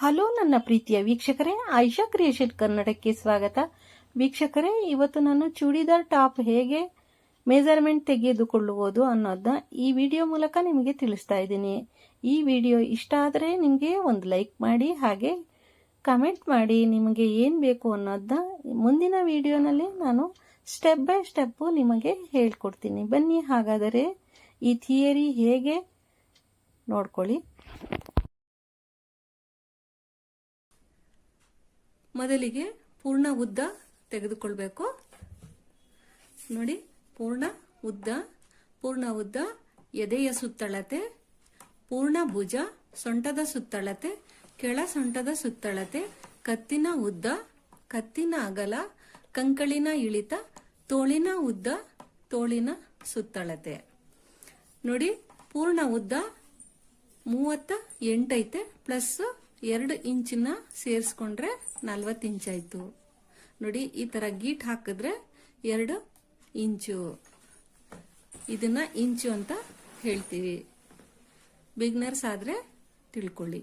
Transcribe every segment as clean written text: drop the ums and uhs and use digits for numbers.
Hello ನನ್ನ ಪ್ರೀತಿಯ ವೀಕ್ಷಕರೇ, ಆಯಿಷಾ ಕ್ರಿಯೇಷನ್ ಕನ್ನಡಕ್ಕೆ ಸ್ವಾಗತ. ವೀಕ್ಷಕರೇ, ಇವತ್ತು ನಾನು ಚೂಡಿದಾರ್ ಟಾಪ್ ಹೇಗೆ ಮೆಜರ್ಮೆಂಟ್ ತೆಗೆದುಕೊಳ್ಳುವುದು ಅನ್ನೋದನ್ನ ಈ ವಿಡಿಯೋ ಮೂಲಕ ನಿಮಗೆ ತಿಳಿಸ್ತಾ ಇದ್ದೀನಿ. ಈ ವಿಡಿಯೋ ಇಷ್ಟ ಆದರೆ ನಿಮಗೆ ಒಂದು ಲೈಕ್ ಮಾಡಿ, ಹಾಗೆ ಕಮೆಂಟ್ ಮಾಡಿ ನಿಮಗೆ ಏನು ಬೇಕು ಅನ್ನೋದನ್ನ ಮುಂದಿನ ವಿಡಿಯೋನಲ್ಲಿ ನಾನು ಸ್ಟೆಪ್ ಬೈ ಸ್ಟೆಪ್ ನಿಮಗೆ ಹೇಳ್ಕೊಡ್ತೀನಿ. ಬನ್ನಿ ಹಾಗಾದರೆ ಈ ಥಿಯರಿ ಹೇಗೆ ನೋಡ್ಕೊಳ್ಳಿ. ಮೊದಲಿಗೆ ಪೂರ್ಣ ಉದ್ದ ತೆಗೆದುಕೊಳ್ಬೇಕು. ನೋಡಿ, ಪೂರ್ಣ ಉದ್ದ ಎದೆಯ ಸುತ್ತಳತೆ, ಪೂರ್ಣ ಭುಜ, ಸೊಂಟದ ಸುತ್ತಳತೆ, ಕೆಳ ಸೊಂಟದ ಸುತ್ತಳತೆ, ಕತ್ತಿನ ಉದ್ದ, ಕತ್ತಿನ ಅಗಲ, ಕಂಕಳಿನ ಇಳಿತ, ತೋಳಿನ ಉದ್ದ, ತೋಳಿನ ಸುತ್ತಳತೆ. ನೋಡಿ, ಪೂರ್ಣ ಉದ್ದ 38 ಐತೆ, ಪ್ಲಸ್ 2 ಇಂಚಿನ ಸೇರಿಸ್ಕೊಂಡ್ರೆ 40 ಇಂಚ್ ಆಯ್ತು. ನೋಡಿ, ಈ ತರ ಗೀಟ್ ಹಾಕಿದ್ರೆ 2 ಇಂಚು. ಇದನ್ನ ಇಂಚು ಅಂತ ಹೇಳ್ತೀವಿ. ಬಿಗ್ನರ್ಸ್ ಆದ್ರೆ ತಿಳ್ಕೊಳ್ಳಿ.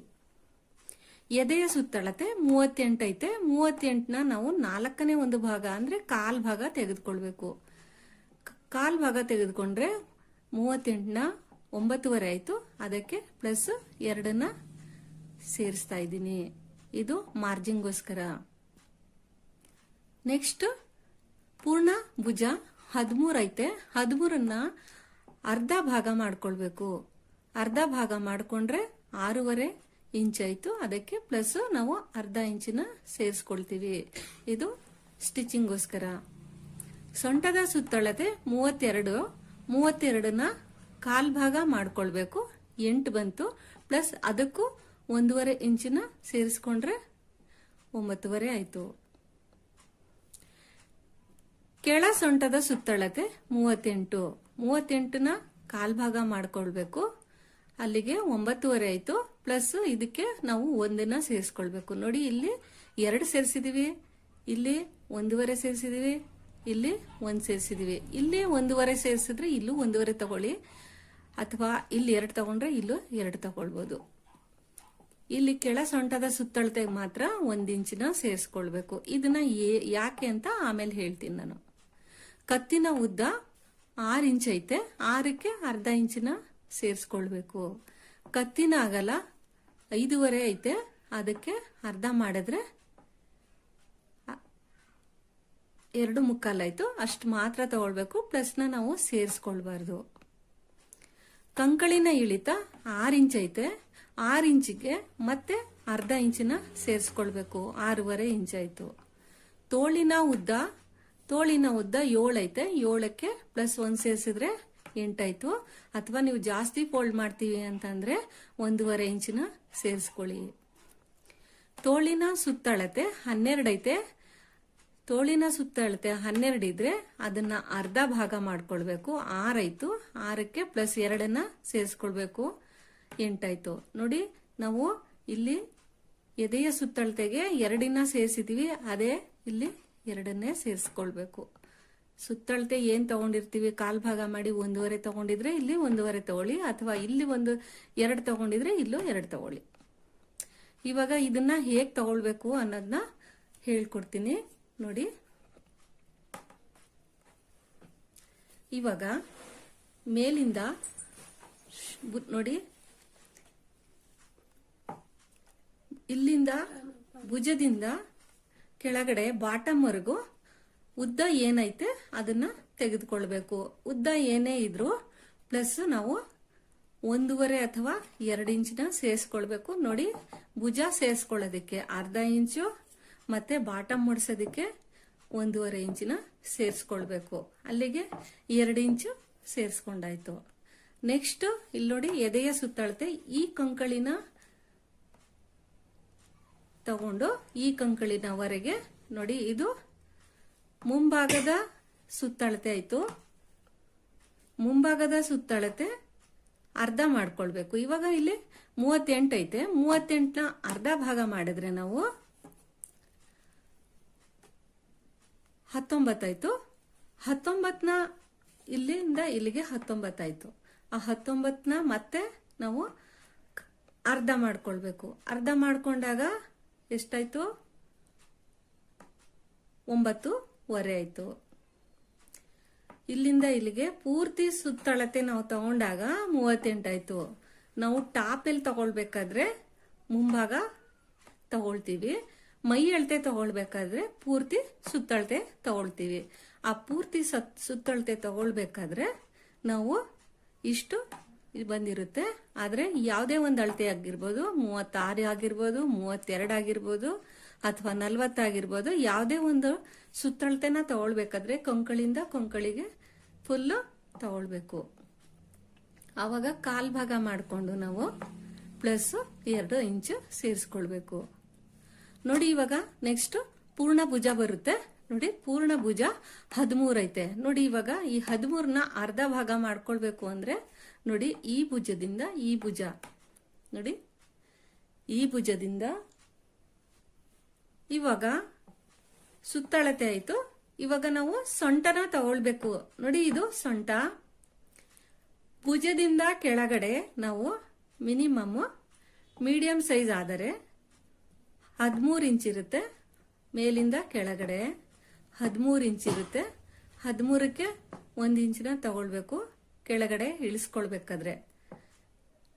ಎದೆಯ ಸುತ್ತಳತೆ 38 ಐತೆ. 38ನ ನಾವು 4ನೇ ಒಂದು ಭಾಗ ಅಂದ್ರೆ ಕಾಲ್ ಭಾಗ ತೆಗೆದುಕೊಳ್ಬೇಕು. ಕಾಲ್ ಭಾಗ ತೆಗೆದುಕೊಂಡ್ರೆ 38ನ 9.5 ಆಯ್ತು. ಅದಕ್ಕೆ ಪ್ಲಸ್ 2ನ ಸೇರಿಸ್ತಾ ಇದ್ದೀನಿ. ಇದು ಮಾರ್ಜಿನ್ಗೋಸ್ಕರ. ನೆಕ್ಸ್ಟ್ ಪೂರ್ಣ ಭುಜ 13 ಐತೆ. 13ನ್ನ ಅರ್ಧ ಭಾಗ ಮಾಡ್ಕೊಳ್ಬೇಕು. ಅರ್ಧ ಭಾಗ ಮಾಡ್ಕೊಂಡ್ರೆ 6.5 ಇಂಚ್ ಆಯ್ತು. ಅದಕ್ಕೆ ಪ್ಲಸ್ ನಾವು ಅರ್ಧ ಇಂಚಿನ ಸೇರಿಸ್ಕೊಳ್ತೀವಿ. ಇದು ಸ್ಟಿಚಿಂಗ್ಗೋಸ್ಕರ. ಸೊಂಟದ ಸುತ್ತಳತೆ 32. 32ನ ಕಾಲ್ ಭಾಗ ಮಾಡ್ಕೊಳ್ಬೇಕು. 8 ಬಂತು. ಪ್ಲಸ್ ಅದಕ್ಕೂ 1.5 ಇಂಚಿನ ಸೇರಿಸ್ಕೊಂಡ್ರೆ 9.5 ಆಯ್ತು. ಕೆಳ ಸೊಂಟದ ಸುತ್ತಳತೆ 38. 38ನ ಕಾಲ್ ಭಾಗ ಮಾಡ್ಕೊಳ್ಬೇಕು. ಅಲ್ಲಿಗೆ 9.5 ಆಯ್ತು. ಪ್ಲಸ್ ಇದಕ್ಕೆ ನಾವು 1ನ ಸೇರಿಸ್ಕೊಳ್ಬೇಕು. ನೋಡಿ, ಇಲ್ಲಿ 2 ಸೇರಿಸಿದೀವಿ, ಇಲ್ಲಿ 1.5 ಸೇರಿಸಿದೀವಿ, ಇಲ್ಲಿ 1 ಸೇರಿಸಿದೀವಿ. ಇಲ್ಲಿ 1.5 ಸೇರಿಸಿದ್ರೆ ಇಲ್ಲೂ 1.5 ತಗೊಳ್ಳಿ, ಅಥವಾ ಇಲ್ಲಿ 2 ತಗೊಂಡ್ರೆ ಇಲ್ಲೂ 2 ತಗೊಳ್ಬಹುದು. ಇಲ್ಲಿ ಕೆಳ ಸೊಂಟದ ಸುತ್ತಳತೆಗೆ ಮಾತ್ರ 1 ಇಂಚಿನ ಸೇರಿಸ್ಕೊಳ್ಬೇಕು. ಇದನ್ನ ಯಾಕೆ ಅಂತ ಆಮೇಲೆ ಹೇಳ್ತೀನಿ ನಾನು. ಕತ್ತಿನ ಉದ್ದ 6 ಇಂಚ್ ಐತೆ. 6ಕ್ಕೆ ಅರ್ಧ ಇಂಚಿನ ಸೇರಿಸ್ಕೊಳ್ಬೇಕು. ಕತ್ತಿನ ಅಗಲ 5.5 ಐತೆ. ಅದಕ್ಕೆ ಅರ್ಧ ಮಾಡಿದ್ರೆ 2.25 ಆಯ್ತು. ಅಷ್ಟು ಮಾತ್ರ ತಗೊಳ್ಬೇಕು. ಪ್ಲಸ್ನ ನಾವು ಸೇರಿಸ್ಕೊಳ್ಬಾರ್ದು. ಕಂಕಳಿನ ಇಳಿತ 6 ಇಂಚ್ ಐತೆ. 6 ಇಂಚಿಗೆ ಮತ್ತೆ ಅರ್ಧ ಇಂಚಿನ ಸೇರಿಸ್ಕೊಳ್ಬೇಕು. 6.5 ಇಂಚ್ ಆಯ್ತು. ತೋಳಿನ ಉದ್ದ 7 ಐತೆ. 7ಕ್ಕೆ ಪ್ಲಸ್ 1 ಸೇರಿಸಿದ್ರೆ 8 ಆಯ್ತು. ಅಥವಾ ನೀವು ಜಾಸ್ತಿ ಫೋಲ್ಡ್ ಮಾಡ್ತೀವಿ ಅಂತಂದ್ರೆ 1.5 ಇಂಚಿನ ಸೇರಿಸ್ಕೊಳ್ಳಿ. ತೋಳಿನ ಸುತ್ತಳತೆ 12 ಐತೆ. ತೋಳಿನ ಸುತ್ತಳತೆ 12 ಇದ್ರೆ ಅದನ್ನ ಅರ್ಧ ಭಾಗ ಮಾಡ್ಕೊಳ್ಬೇಕು. 6 ಆಯ್ತು. 6ಕ್ಕೆ ಪ್ಲಸ್ 2ನ ಸೇರಿಸ್ಕೊಳ್ಬೇಕು. 8 ಆಯ್ತು. ನೋಡಿ, ನಾವು ಇಲ್ಲಿ ಎದೆಯ ಸುತ್ತಳತೆಗೆ 2ನ ಸೇರಿಸಿದೀವಿ. ಅದೇ ಇಲ್ಲಿ 2ನ್ನೇ ಸೇರಿಸ್ಕೊಳ್ಬೇಕು. ಸುತ್ತಳತೆ ಏನ್ ತಗೊಂಡಿರ್ತೀವಿ ಕಾಲ್ ಭಾಗ ಮಾಡಿ 1.5 ತಗೊಂಡಿದ್ರೆ ಇಲ್ಲಿ 1.5 ತಗೊಳ್ಳಿ, ಅಥವಾ ಇಲ್ಲಿ 2 ತಗೊಂಡಿದ್ರೆ ಇಲ್ಲೂ 2 ತಗೊಳ್ಳಿ. ಇವಾಗ ಇದನ್ನ ಹೇಗ್ ತಗೊಳ್ಬೇಕು ಅನ್ನೋದನ್ನ ಹೇಳ್ಕೊಡ್ತೀನಿ ನೋಡಿ. ಇವಾಗ ಮೇಲಿಂದ ನೋಡಿ, ಇಲ್ಲಿಂದ ಭುಜದಿಂದ ಕೆಳಗಡೆ ಬಾಟಮ್ ವರೆಗೂ ಉದ್ದ ಏನೈತೆ ಅದನ್ನ ತೆಗೆದುಕೊಳ್ಬೇಕು. ಉದ್ದ ಏನೇ ಇದ್ರು ಪ್ಲಸ್ ನಾವು 1.5 ಅಥವಾ 2 ಇಂಚಿನ ಸೇರಿಸ್ಕೊಳ್ಬೇಕು. ನೋಡಿ, ಭುಜ ಸೇರಿಸ್ಕೊಳ್ಳೋದಕ್ಕೆ ಅರ್ಧ ಇಂಚು, ಮತ್ತೆ ಬಾಟಮ್ ಮುಡ್ಸೋದಕ್ಕೆ 1.5 ಇಂಚಿನ ಸೇರಿಸ್ಕೊಳ್ಬೇಕು. ಅಲ್ಲಿಗೆ 2 ಇಂಚು ಸೇರಿಸ್ಕೊಂಡಾಯ್ತು. ನೆಕ್ಸ್ಟ್ ಇಲ್ಲಿ ನೋಡಿ, ಎದೆಯ ಸುತ್ತಳತೆ ಈ ಕಂಕಳಿನ ತಗೊಂಡು ಈ ಕಂಕಳಿನವರೆಗೆ ನೋಡಿ, ಇದು ಮುಂಭಾಗದ ಸುತ್ತಳತೆ ಆಯ್ತು. ಮುಂಭಾಗದ ಸುತ್ತಳತೆ ಅರ್ಧ ಮಾಡ್ಕೊಳ್ಬೇಕು. ಇವಾಗ ಇಲ್ಲಿ 38 ಐತೆ. 38ನ ಅರ್ಧ ಭಾಗ ಮಾಡಿದ್ರೆ ನಾವು 19 ಆಯ್ತು. 19ನ ಇಲ್ಲಿಂದ ಇಲ್ಲಿಗೆ 19 ಆಯ್ತು. ಆ 19ನ ಮತ್ತೆ ನಾವು ಅರ್ಧ ಮಾಡ್ಕೊಳ್ಬೇಕು. ಅರ್ಧ ಮಾಡ್ಕೊಂಡಾಗ ಎಷ್ಟಾಯ್ತು? 9.25 ಆಯ್ತು. ಇಲ್ಲಿಂದ ಇಲ್ಲಿಗೆ ಪೂರ್ತಿ ಸುತ್ತಳತೆ ನಾವು ತಗೊಂಡಾಗ 38 ಆಯ್ತು. ನಾವು ಟಾಪ್ ಎಲ್ಲಿ ತಗೊಳ್ಬೇಕಾದ್ರೆ ಮುಂಭಾಗ ತಗೊಳ್ತೀವಿ, ಮೈ ಅಳತೆ ತಗೊಳ್ಬೇಕಾದ್ರೆ ಪೂರ್ತಿ ಸುತ್ತಳತೆ ತಗೊಳ್ತೀವಿ. ಆ ಪೂರ್ತಿ ಸುತ್ತಳತೆ ತಗೊಳ್ಬೇಕಾದ್ರೆ ನಾವು ಇಷ್ಟು ಬಂದಿರುತ್ತೆ. ಆದ್ರೆ ಯಾವುದೇ ಒಂದು ಅಳತೆ ಆಗಿರ್ಬೋದು, 36 ಆಗಿರ್ಬೋದು, 32 ಆಗಿರ್ಬೋದು, ಅಥವಾ 40 ಆಗಿರ್ಬೋದು, ಯಾವುದೇ ಒಂದು ಸುತ್ತಳತೆನ ತಗೊಳ್ಬೇಕಾದ್ರೆ ಕೊಂಕಳಿಂದ ಕೊಂಕಳಿಗೆ ಫುಲ್ಲು ತಗೊಳ್ಬೇಕು. ಆವಾಗ ಕಾಲ್ ಭಾಗ ಮಾಡಿಕೊಂಡು ನಾವು +2 ಇಂಚು ಸೇರಿಸ್ಕೊಳ್ಬೇಕು. ನೋಡಿ ಇವಾಗ ನೆಕ್ಸ್ಟ್ ಪೂರ್ಣ ಭುಜ ಬರುತ್ತೆ. ನೋಡಿ ಪೂರ್ಣ ಭುಜ 13 ಐತೆ. ನೋಡಿ ಇವಾಗ ಈ 13ನ ಅರ್ಧ ಭಾಗ ಮಾಡ್ಕೊಳ್ಬೇಕು ಅಂದ್ರೆ ನೋಡಿ ಈ ಭುಜದಿಂದ ಈ ಭುಜ, ನೋಡಿ ಈ ಭುಜದಿಂದ ಇವಾಗ ಸುತ್ತಳತೆ ಆಯ್ತು. ಇವಾಗ ನಾವು ಸೊಂಟನ ತಗೊಳ್ಬೇಕು. ನೋಡಿ ಇದು ಸೊಂಟ. ಭುಜದಿಂದ ಕೆಳಗಡೆ ನಾವು ಮಿನಿಮಮ್ ಮೀಡಿಯಂ ಸೈಜ್ ಆದರೆ 13 ಇಂಚ್ ಇರುತ್ತೆ. ಮೇಲಿಂದ ಕೆಳಗಡೆ 13 ಇಂಚ್ ಇರುತ್ತೆ. 13ಕ್ಕೆ 1 ಇಂಚಿನ ತಗೊಳ್ಬೇಕು. ಕೆಳಗಡೆ ಇಳಿಸ್ಕೊಳ್ಬೇಕಾದ್ರೆ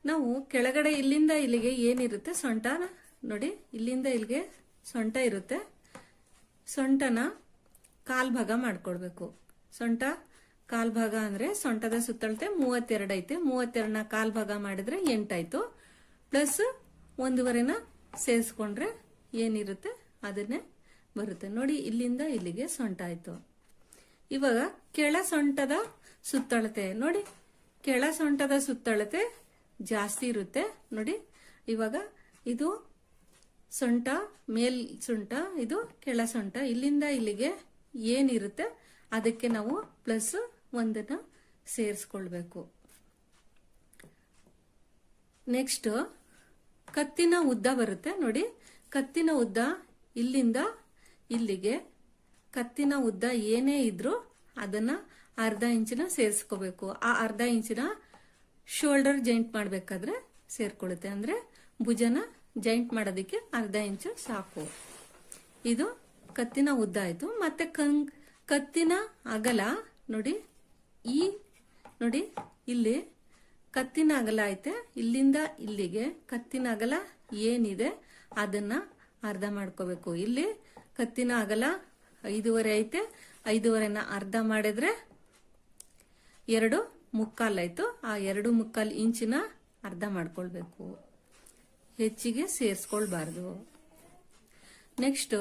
ನಾವು ಕೆಳಗಡೆ ಇಲ್ಲಿಂದ ಇಲ್ಲಿಗೆ ಏನಿರುತ್ತೆ ಸೊಂಟ, ನೋಡಿ ಇಲ್ಲಿಂದ ಇಲ್ಲಿಗೆ ಸೊಂಟ ಇರುತ್ತೆ. ಸೊಂಟನ ಕಾಲ್ ಭಾಗ ಮಾಡ್ಕೊಳ್ಬೇಕು. ಸೊಂಟ ಕಾಲ್ ಭಾಗ ಅಂದ್ರೆ ಸೊಂಟದ ಸುತ್ತಳತೆ 32 ಐತೆ. 32ನ ಕಾಲ್ ಭಾಗ ಮಾಡಿದ್ರೆ 8 ಆಯ್ತು. ಪ್ಲಸ್ 1.5ನ ಸೇರಿಸ್ಕೊಂಡ್ರೆ ಏನಿರುತ್ತೆ ಅದನ್ನೇ ಬರುತ್ತೆ. ನೋಡಿ ಇಲ್ಲಿಂದ ಇಲ್ಲಿಗೆ ಸೊಂಟ ಆಯ್ತು. ಇವಾಗ ಕೆಳ ಸೊಂಟದ ಸುತ್ತಳತೆ ನೋಡಿ, ಕೆಳ ಸೊಂಟದ ಸುತ್ತಳತೆ ಜಾಸ್ತಿ ಇರುತ್ತೆ. ನೋಡಿ ಇವಾಗ ಇದು ಸೊಂಟ, ಮೇಲ್ ಸೊಂಟ, ಇದು ಕೆಳ ಸೊಂಟ. ಇಲ್ಲಿಂದ ಇಲ್ಲಿಗೆ ಏನಿರುತ್ತೆ ಅದಕ್ಕೆ ನಾವು +1ನ ಸೇರಿಸ್ಕೊಳ್ಬೇಕು. ನೆಕ್ಸ್ಟ್ ಕತ್ತಿನ ಉದ್ದ ಬರುತ್ತೆ. ನೋಡಿ ಕತ್ತಿನ ಉದ್ದ ಇಲ್ಲಿಂದ ಇಲ್ಲಿಗೆ ಕತ್ತಿನ ಉದ್ದ ಏನೇ ಇದ್ರೂ ಅದನ್ನ ಅರ್ಧ ಇಂಚಿನ ಸೇರಿಸ್ಕೋಬೇಕು. ಆ ಅರ್ಧ ಇಂಚಿನ ಶೋಲ್ಡರ್ ಜಾಯಿಂಟ್ ಮಾಡ್ಬೇಕಾದ್ರೆ ಸೇರ್ಕೊಳ್ಳುತ್ತೆ. ಅಂದ್ರೆ ಭುಜನ ಜಾಯಿಂಟ್ ಮಾಡೋದಕ್ಕೆ ಅರ್ಧ ಇಂಚು ಸಾಕು. ಇದು ಕತ್ತಿನ ಉದ್ದ ಆಯ್ತು. ಮತ್ತೆ ಕತ್ತಿನ ಅಗಲ ನೋಡಿ, ಈ ನೋಡಿ ಇಲ್ಲಿ ಕತ್ತಿನ ಅಗಲ ಐತೆ. ಇಲ್ಲಿಂದ ಇಲ್ಲಿಗೆ ಕತ್ತಿನ ಅಗಲ ಏನಿದೆ ಅದನ್ನ ಅರ್ಧ ಮಾಡ್ಕೋಬೇಕು. ಇಲ್ಲಿ ಕತ್ತಿನ ಅಗಲ 5.5 ಐತೆ. 5.5ನ ಅರ್ಧ ಮಾಡಿದ್ರೆ 2.25 ಆಯ್ತು. ಆ 2.25 ಇಂಚಿನ ಅರ್ಧ ಮಾಡ್ಕೊಳ್ಬೇಕು. ಹೆಚ್ಚಿಗೆ ಸೇರಿಸ್ಕೊಳ್ಬಾರ್ದು. ನೆಕ್ಸ್ಟ್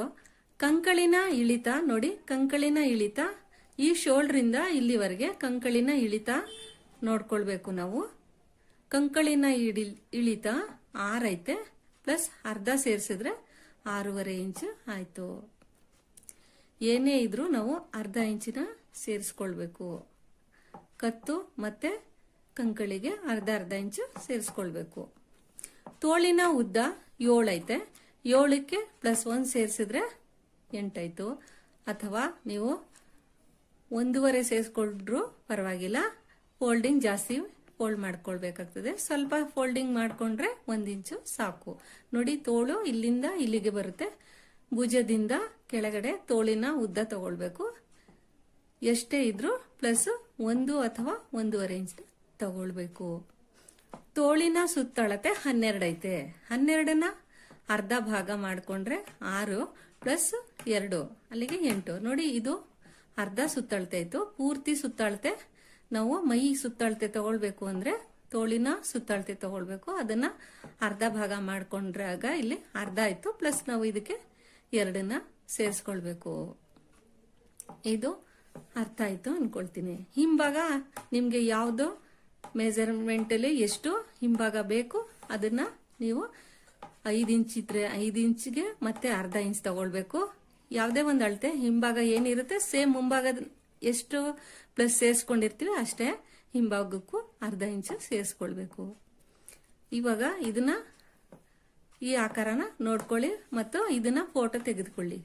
ಕಂಕಳಿನ ಇಳಿತ ನೋಡಿ, ಕಂಕಳಿನ ಇಳಿತ ಈ ಶೋಲ್ಡ್ರಿಂದ ಇಲ್ಲಿವರೆಗೆ ಕಂಕಳಿನ ಇಳಿತ ನೋಡ್ಕೊಳ್ಬೇಕು ನಾವು. ಕಂಕಳಿನ ಇಳಿತ 6 ಐತೆ. ಪ್ಲಸ್ ಅರ್ಧ ಸೇರಿಸಿದ್ರೆ 6.5 ಇಂಚು ಆಯ್ತು. ಏನೇ ಇದ್ರೂ ನಾವು ಅರ್ಧ ಇಂಚಿನ ಸೇರಿಸ್ಕೊಳ್ಬೇಕು. ಕತ್ತು ಮತ್ತೆ ಕಂಕಳಿಗೆ ಅರ್ಧ ಇಂಚು ಸೇರಿಸ್ಕೊಳ್ಬೇಕು. ತೋಳಿನ ಉದ್ದ 7 ಐತೆ. 7ಕ್ಕೆ +1 ಸೇರಿಸಿದ್ರೆ 8 ಆಯ್ತು. ಅಥವಾ ನೀವು 1.5 ಸೇರಿಸ್ಕೊಂಡ್ರು ಪರವಾಗಿಲ್ಲ. ಫೋಲ್ಡಿಂಗ್ ಜಾಸ್ತಿ ಫೋಲ್ಡ್ ಮಾಡ್ಕೊಳ್ಬೇಕಾಗ್ತದೆ. ಸ್ವಲ್ಪ ಫೋಲ್ಡಿಂಗ್ ಮಾಡ್ಕೊಂಡ್ರೆ 1 ಇಂಚು ಸಾಕು. ನೋಡಿ ತೋಳು ಇಲ್ಲಿಂದ ಇಲ್ಲಿಗೆ ಬರುತ್ತೆ. ಭುಜದಿಂದ ಕೆಳಗಡೆ ತೋಳಿನ ಉದ್ದ ತಗೊಳ್ಬೇಕು. ಎಷ್ಟೇ ಇದ್ರೂ +1 ಅಥವಾ 1.5 ಇಂಚ್ ತಗೊಳ್ಬೇಕು. ತೋಳಿನ ಸುತ್ತಳತೆ 12 ಐತೆ. 12ನ ಅರ್ಧ ಭಾಗ ಮಾಡ್ಕೊಂಡ್ರೆ 6 + 2 ಅಲ್ಲಿಗೆ 8. ನೋಡಿ ಇದು ಅರ್ಧ ಸುತ್ತಳತೆ ಆಯ್ತು. ಪೂರ್ತಿ ಸುತ್ತಳತೆ ನಾವು ಮೈ ಸುತ್ತಳತೆ ತಗೊಳ್ಬೇಕು ಅಂದ್ರೆ ತೋಳಿನ ಸುತ್ತಳತೆ ತಗೊಳ್ಬೇಕು. ಅದನ್ನ ಅರ್ಧ ಭಾಗ ಮಾಡ್ಕೊಂಡ್ರೆ ಆಗ ಇಲ್ಲಿ ಅರ್ಧ ಆಯ್ತು. ಪ್ಲಸ್ ನಾವು ಇದಕ್ಕೆ 2ನ ಸೇರಿಸ್ಕೊಳ್ಬೇಕು. ಇದು ಅರ್ಥ ಆಯ್ತು ಅನ್ಕೊಳ್ತೀನಿ. ಹಿಂಭಾಗ ನಿಮ್ಗೆ ಯಾವ್ದು ಮೆಜರ್ಮೆಂಟ್ ಅಲ್ಲಿ ಎಷ್ಟು ಹಿಂಭಾಗ ಬೇಕು ಅದನ್ನ ನೀವು 5 ಇಂಚ್ ಇದ್ರೆ 5 ಇಂಚ್ಗೆ ಮತ್ತೆ ಅರ್ಧ ಇಂಚ್ ತಗೊಳ್ಬೇಕು. ಯಾವುದೇ ಒಂದು ಅಳತೆ ಹಿಂಭಾಗ ಏನಿರುತ್ತೆ ಸೇಮ್ ಮುಂಭಾಗದ ಎಷ್ಟು ಪ್ಲಸ್ ಸೇರಿಸ್ಕೊಂಡಿರ್ತೀವಿ ಅಷ್ಟೇ ಹಿಂಭಾಗಕ್ಕೂ ಅರ್ಧ ಇಂಚು ಸೇರಿಸ್ಕೊಳ್ಬೇಕು. ಇವಾಗ ಇದನ್ನ ಈ ಆಕಾರನ ನೋಡ್ಕೊಳ್ಳಿ ಮತ್ತು ಇದನ್ನ ಫೋಟೋ ತೆಗೆದುಕೊಳ್ಳಿ.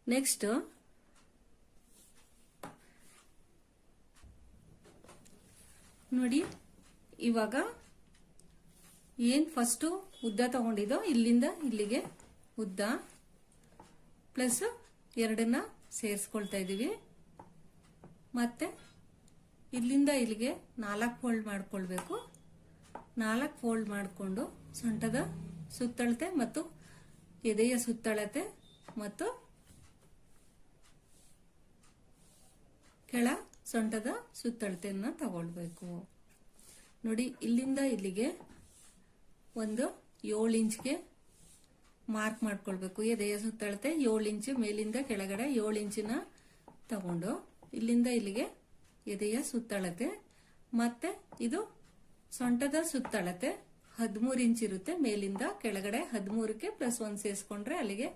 ನೆಕ್ಸ್ಟ್ ನೋಡಿ, ಇವಾಗ ಏನ್ ಫಸ್ಟ್ ಉದ್ದ ತಗೊಂಡಿದ್ದೋ ಇಲ್ಲಿಂದ ಇಲ್ಲಿಗೆ ಉದ್ದ ಪ್ಲಸ್ 2ನ್ನ ಸೇರಿಸ್ಕೊಳ್ತಾ ಇದೀವಿ. ಮತ್ತೆ ಇಲ್ಲಿಂದ ಇಲ್ಲಿಗೆ 4 ಫೋಲ್ಡ್ ಮಾಡ್ಕೊಳ್ಬೇಕು. 4 ಫೋಲ್ಡ್ ಮಾಡಿಕೊಂಡು ಸೊಂಟದ ಸುತ್ತಳತೆ ಮತ್ತು ಎದೆಯ ಸುತ್ತಳತೆ ಮತ್ತು ಕೆಳ ಸೊಂಟದ ಸುತ್ತಳತೆಯನ್ನ ತಗೊಳ್ಬೇಕು. ನೋಡಿ, ಇಲ್ಲಿಂದ ಇಲ್ಲಿಗೆ ಒಂದು 7 ಇಂಚ್ಗೆ ಮಾರ್ಕ್ ಮಾಡ್ಕೊಳ್ಬೇಕು. ಎದೆಯ ಸುತ್ತಳತೆ 7 ಇಂಚು, ಮೇಲಿಂದ ಕೆಳಗಡೆ 7 ಇಂಚಿನ ತಗೊಂಡು ಇಲ್ಲಿಂದ ಇಲ್ಲಿಗೆ ಎದೆಯ ಸುತ್ತಳತೆ ಮತ್ತೆ ಇದು ಸೊಂಟದ ಸುತ್ತಳತೆ 13 ಇಂಚ್ ಇರುತ್ತೆ. ಮೇಲಿಂದ ಕೆಳಗಡೆ 13ಕ್ಕೆ ಪ್ಲಸ್ 1 ಸೇರಿಸ್ಕೊಂಡ್ರೆ ಅಲ್ಲಿಗೆ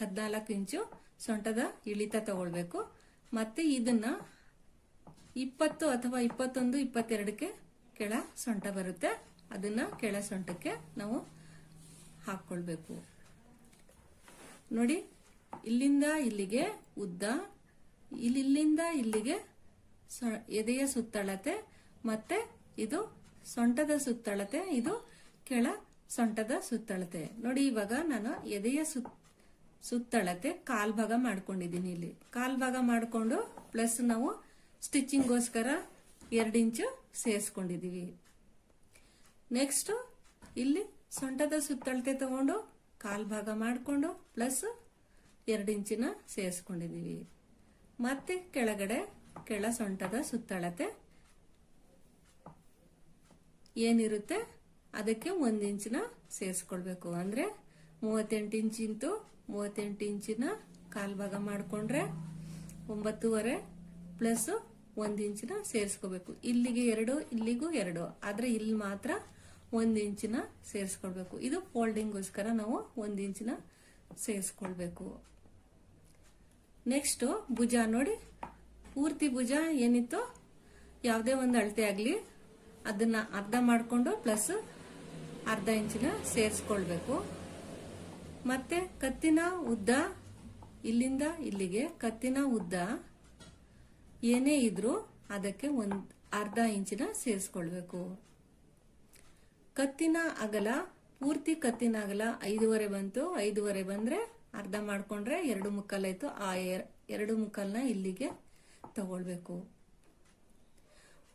14 ಇಂಚು ಸೊಂಟದ ಇಳಿತ ತಗೊಳ್ಬೇಕು. ಮತ್ತೆ ಇದನ್ನ 20 ಅಥವಾ 21, 22ಕ್ಕೆ ಕೆಳ ಸೊಂಟ ಬರುತ್ತೆ. ಅದನ್ನ ಕೆಳ ಸೊಂಟಕ್ಕೆ ನಾವು ಹಾಕೊಳ್ಬೇಕು. ನೋಡಿ, ಇಲ್ಲಿಂದ ಇಲ್ಲಿಗೆ ಉದ್ದ, ಇಲ್ಲಿಂದ ಇಲ್ಲಿಗೆ ಎದೆಯ ಸುತ್ತಳತೆ ಮತ್ತೆ ಇದು ಸೊಂಟದ ಸುತ್ತಳತೆ, ಇದು ಕೆಳ ಸೊಂಟದ ಸುತ್ತಳತೆ. ನೋಡಿ, ಇವಾಗ ನಾನು ಎದೆಯ ಸುತ್ತಳತೆ ಕಾಲ್ ಭಾಗ ಮಾಡ್ಕೊಂಡಿದ್ದೀನಿ. ಇಲ್ಲಿ ಕಾಲ್ ಭಾಗ ಮಾಡ್ಕೊಂಡು ಪ್ಲಸ್ ನಾವು ಸ್ಟಿಚಿಂಗ್ಗೋಸ್ಕರ 2 ಇಂಚು ಸೇರಿಸ್ಕೊಂಡಿದೀವಿ. ನೆಕ್ಸ್ಟ್ ಇಲ್ಲಿ ಸೊಂಟದ ಸುತ್ತಳತೆ ತಗೊಂಡು ಕಾಲ್ ಭಾಗ ಮಾಡಿಕೊಂಡು ಪ್ಲಸ್ 2 ಇಂಚಿನ ಸೇರಿಸ್ಕೊಂಡಿದೀವಿ. ಮತ್ತೆ ಕೆಳಗಡೆ ಕೆಳ ಸೊಂಟದ ಸುತ್ತಳತೆ ಏನಿರುತ್ತೆ ಅದಕ್ಕೆ 1 ಇಂಚಿನ ಸೇರಿಸ್ಕೊಳ್ಬೇಕು. ಅಂದ್ರೆ 38 ಇಂಚಿಂಟು 38 ಇಂಚಿನ ಕಾಲ್ ಭಾಗ ಮಾಡಿಕೊಂಡ್ರೆ 9.5 ಪ್ಲಸ್ 1 ಇಂಚಿನ ಸೇರಿಸ್ಕೋಬೇಕು. ಇಲ್ಲಿಗೆ 2, ಇಲ್ಲಿಗೂ 2, ಆದ್ರೆ ಇಲ್ಲಿ ಮಾತ್ರ 1 ಇಂಚಿನ ಸೇರಿಸ್ಕೊಳ್ಬೇಕು. ಇದು ಫೋಲ್ಡಿಂಗ್ಗೋಸ್ಕರ ನಾವು 1 ಇಂಚಿನ ಸೇರಿಸ್ಕೊಳ್ಬೇಕು. ನೆಕ್ಸ್ಟ್ ಭುಜ ನೋಡಿ, ಪೂರ್ತಿ ಭುಜ ಏನಿತ್ತು ಯಾವುದೇ ಒಂದು ಅಳತೆ ಆಗ್ಲಿ ಅದನ್ನ ಅರ್ಧ ಮಾಡ್ಕೊಂಡು ಪ್ಲಸ್ ಅರ್ಧ ಇಂಚಿನ ಸೇರಿಸ್ಕೊಳ್ಬೇಕು. ಮತ್ತೆ ಕತ್ತಿನ ಉದ್ದ, ಇಲ್ಲಿಂದ ಇಲ್ಲಿಗೆ ಕತ್ತಿನ ಉದ್ದ ಏನೇ ಇದ್ರೂ ಅದಕ್ಕೆ ಅರ್ಧ ಇಂಚಿನ ಸೇರಿಸ್ಕೊಳ್ಬೇಕು. ಕತ್ತಿನ ಅಗಲ, ಪೂರ್ತಿ ಕತ್ತಿನ ಅಗಲ 5.5 ಬಂತು. 5.5 ಬಂದ್ರೆ ಅರ್ಧ ಮಾಡ್ಕೊಂಡ್ರೆ 2 ಮುಕ್ಕಾಲ್ ಆಯ್ತು. ಆ 2 ಮುಕ್ಕಾಲ್ನ ಇಲ್ಲಿಗೆ ತಗೊಳ್ಬೇಕು.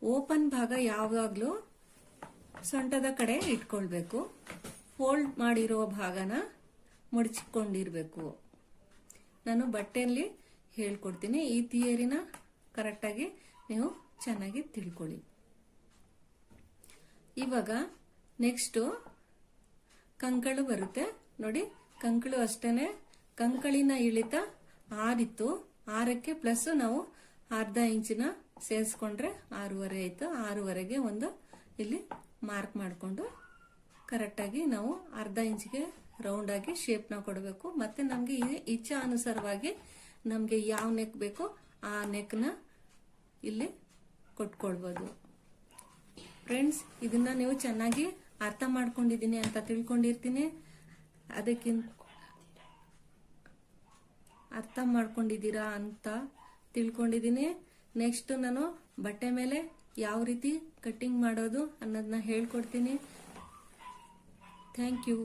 ಓಪನ್ ಭಾಗ ಯಾವಾಗ್ಲೂ ಸೊಂಟದ ಕಡೆ ಇಟ್ಕೊಳ್ಬೇಕು. ಫೋಲ್ಡ್ ಮಾಡಿರೋ ಭಾಗನ ಮುಡ್ಚಿಕೊಂಡಿರ್ಬೇಕು. ನಾನು ಬಟ್ಟೆಯಲ್ಲಿ ಹೇಳ್ಕೊಡ್ತೀನಿ. ಈ ಥಿಯರಿನ ಕರೆಕ್ಟಾಗಿ ನೀವು ಚೆನ್ನಾಗಿ ತಿಳ್ಕೊಳ್ಳಿ. ಇವಾಗ ನೆಕ್ಸ್ಟ್ ಕಂಕಳು ಬರುತ್ತೆ ನೋಡಿ. ಕಂಕಳು ಅಷ್ಟೇನೆ. ಕಂಕಳಿನ ಇಳಿತ 6 ಇತ್ತು. 6ಕ್ಕೆ ಪ್ಲಸ್ ನಾವು ಅರ್ಧ ಇಂಚಿನ ಸೇರಿಸ್ಕೊಂಡ್ರೆ 6.5 ಆಯ್ತು. 6.5ಗೆ ಒಂದು ಇಲ್ಲಿ ಮಾರ್ಕ್ ಮಾಡಿಕೊಂಡು ಕರೆಕ್ಟಾಗಿ ನಾವು ಅರ್ಧ ಇಂಚಿಗೆ ರೌಂಡ್ ಆಗಿ ಶೇಪ್ನ ಕೊಡಬೇಕು. ಮತ್ತೆ ನಮಗೆ ಇಚ್ಛಾ ಅನುಸಾರವಾಗಿ ನಮಗೆ ಯಾವ ನೆಕ್ ಬೇಕೋ ಆ ನೆಕ್ನ ಇಲ್ಲಿ ಕೊಟ್ಕೊಳ್ಬೋದು. ಫ್ರೆಂಡ್ಸ್, ಇದನ್ನ ನೀವು ಚೆನ್ನಾಗಿ ಅರ್ಥ ಮಾಡ್ಕೊಂಡಿದ್ದೀನಿ ಅಂತ ತಿಳ್ಕೊಂಡಿರ್ತೀನಿ. ಅದಕ್ಕಿಂತ ಅರ್ಥ ಮಾಡ್ಕೊಂಡಿದ್ದೀರಾ ಅಂತ ತಿಳ್ಕೊಂಡಿದ್ದೀನಿ. ನೆಕ್ಸ್ಟ್ ನಾನು ಬಟ್ಟೆ ಮೇಲೆ ಯಾವ ರೀತಿ ಕಟ್ಟಿಂಗ್ ಮಾಡೋದು ಅನ್ನೋದನ್ನ ಹೇಳ್ಕೊಡ್ತೀನಿ. Thank you.